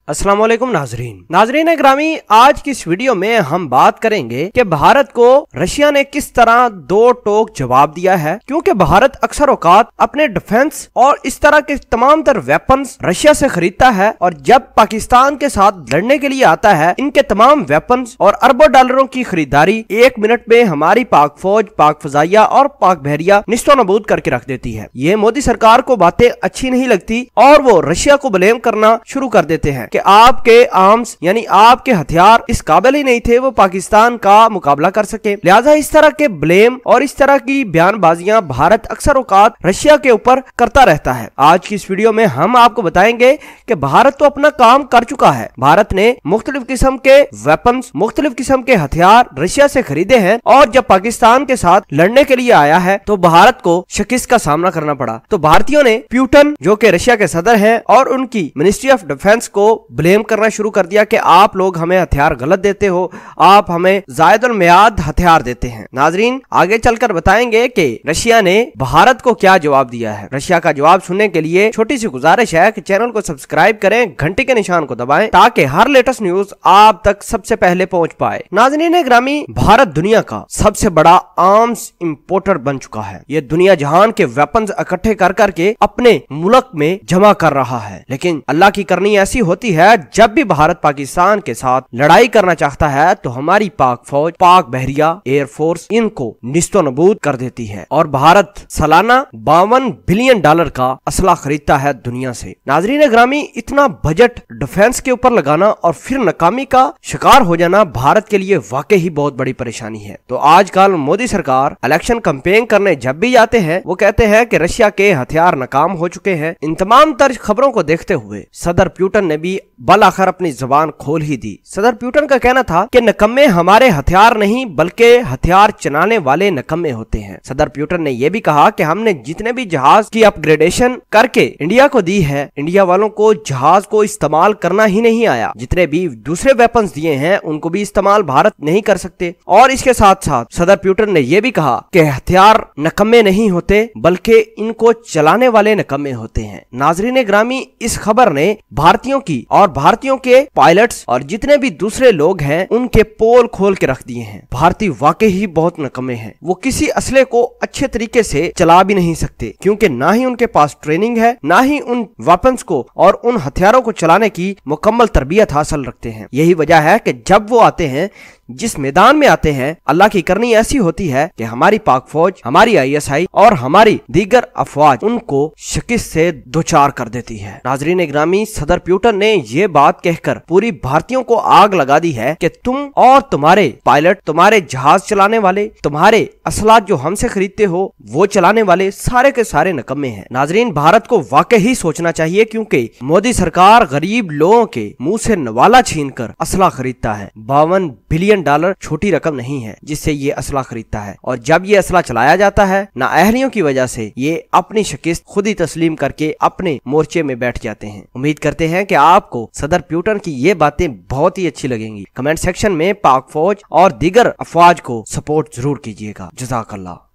अस्सलाम वालेकुम नाजरीन ग्रामी, आज की इस वीडियो में हम बात करेंगे कि भारत को रशिया ने किस तरह दो टोक जवाब दिया है। क्योंकि भारत अक्सर औकात अपने डिफेंस और इस तरह के तमाम तर वेपन्स रशिया से खरीदता है, और जब पाकिस्तान के साथ लड़ने के लिए आता है, इनके तमाम वेपन्स और अरबों डॉलरों की खरीदारी 1 मिनट में हमारी पाक फौज, पाक फजाइया और पाक बहरिया निस्तो नबूद करके रख देती है। ये मोदी सरकार को बातें अच्छी नहीं लगती और वो रशिया को ब्लेम करना शुरू कर देते हैं कि आपके आर्म्स यानी आपके हथियार इस काबिल ही नहीं थे वो पाकिस्तान का मुकाबला कर सके। लिहाजा इस तरह के ब्लेम और इस तरह की बयानबाजियां भारत अक्सर औकात रशिया के ऊपर करता रहता है। आज की इस वीडियो में हम आपको बताएंगे कि भारत तो अपना काम कर चुका है। भारत ने मुख्तलिफ किस्म के वेपन्स, मुख्तलिफ किस्म के हथियार रशिया से खरीदे हैं, और जब पाकिस्तान के साथ लड़ने के लिए आया है तो भारत को शिकस्त का सामना करना पड़ा। तो भारतीयों ने प्यूटन, जो कि रशिया के सदर हैं, और उनकी मिनिस्ट्री ऑफ डिफेंस को ब्लेम करना शुरू कर दिया कि आप लोग हमें हथियार गलत देते हो, आप हमें जायदुल मियाद हथियार देते हैं। नाजरीन, आगे चलकर बताएंगे कि रशिया ने भारत को क्या जवाब दिया है। रशिया का जवाब सुनने के लिए छोटी सी गुजारिश है कि चैनल को सब्सक्राइब करें, घंटी के निशान को दबाएं ताकि हर लेटेस्ट न्यूज आप तक सबसे पहले पहुंच पाए। नाजरीन ग्रामी, भारत दुनिया का सबसे बड़ा आर्म्स इंपोर्टर बन चुका है। ये दुनिया जहान के वेपन्स इकट्ठे कर करके अपने मुल्क में जमा कर रहा है, लेकिन अल्लाह की करनी ऐसी होती है, जब भी भारत पाकिस्तान के साथ लड़ाई करना चाहता है तो हमारी पाक फौज, पाक बहरिया, एयरफोर्स इनको निस्तो नबूद कर देती है, और भारत सालाना $52 बिलियन का असला खरीदता है दुनिया से। नाजरीन ग्रामी, इतना बजट डिफेंस के ऊपर लगाना और फिर नाकामी का शिकार हो जाना भारत के लिए वाकई ही बहुत बड़ी परेशानी है। तो आजकल मोदी सरकार इलेक्शन कैंपेन करने जब भी जाते हैं वो कहते हैं कि रशिया के हथियार नाकाम हो चुके हैं। इन तमाम तरह खबरों को देखते हुए सदर प्यूटन ने भी बल आखिर अपनी जबान खोल ही दी। सदर प्यूटन का कहना था कि नकम्मे हमारे हथियार नहीं बल्कि हथियार चलाने वाले नकम्मे होते हैं। सदर प्यूटन ने यह भी कहा कि हमने जितने भी जहाज की अपग्रेडेशन करके इंडिया को दी है, इंडिया वालों को जहाज को इस्तेमाल करना ही नहीं आया। जितने भी दूसरे वेपन्स दिए हैं उनको भी इस्तेमाल भारत नहीं कर सकते। और इसके साथ साथ सदर प्यूटन ने यह भी कहा कि हथियार नकम्मे नहीं होते बल्कि इनको चलाने वाले नकम्मे होते हैं। नाजरीन ग्रामी, इस खबर ने भारतीयों की और भारतीयों के पायलट्स और जितने भी दूसरे लोग हैं उनके पोल खोल के रख दिए हैं। भारतीय वाकई ही बहुत नकम्मे हैं। वो किसी असले को अच्छे तरीके से चला भी नहीं सकते, क्योंकि ना ही उनके पास ट्रेनिंग है, ना ही उन वेपन्स को और उन हथियारों को चलाने की मुकम्मल तरबियत हासिल रखते हैं। यही वजह है कि जब वो आते हैं, जिस मैदान में आते हैं, अल्लाह की करनी ऐसी होती है कि हमारी पाक फौज, हमारी ISI और हमारी दीगर अफवाज उनको शिकस्त से दोचार कर देती है। नाजरीन ग्रामी, सदर प्यूटन ने ये बात कहकर पूरी भारतीयों को आग लगा दी है कि तुम और तुम्हारे पायलट, तुम्हारे जहाज चलाने वाले, तुम्हारे असलात जो हमसे खरीदते हो वो चलाने वाले सारे के सारे नकम्मे हैं। नाजरीन, भारत को वाकई ही सोचना चाहिए, क्योंकि मोदी सरकार गरीब लोगों के मुंह से नवाला छीनकर असला खरीदता है। $52 बिलियन छोटी रकम नहीं है जिससे ये असला खरीदता है, और जब ये असला चलाया जाता है नाअहलियों की वजह से ये अपनी शिकस्त खुद ही तस्लीम करके अपने मोर्चे में बैठ जाते हैं। उम्मीद करते हैं कि आपको सदर प्यूटन की ये बातें बहुत ही अच्छी लगेंगी। कमेंट सेक्शन में पाक फौज और दीगर अफवाज को सपोर्ट जरूर कीजिएगा। जज़ाकल्लाह।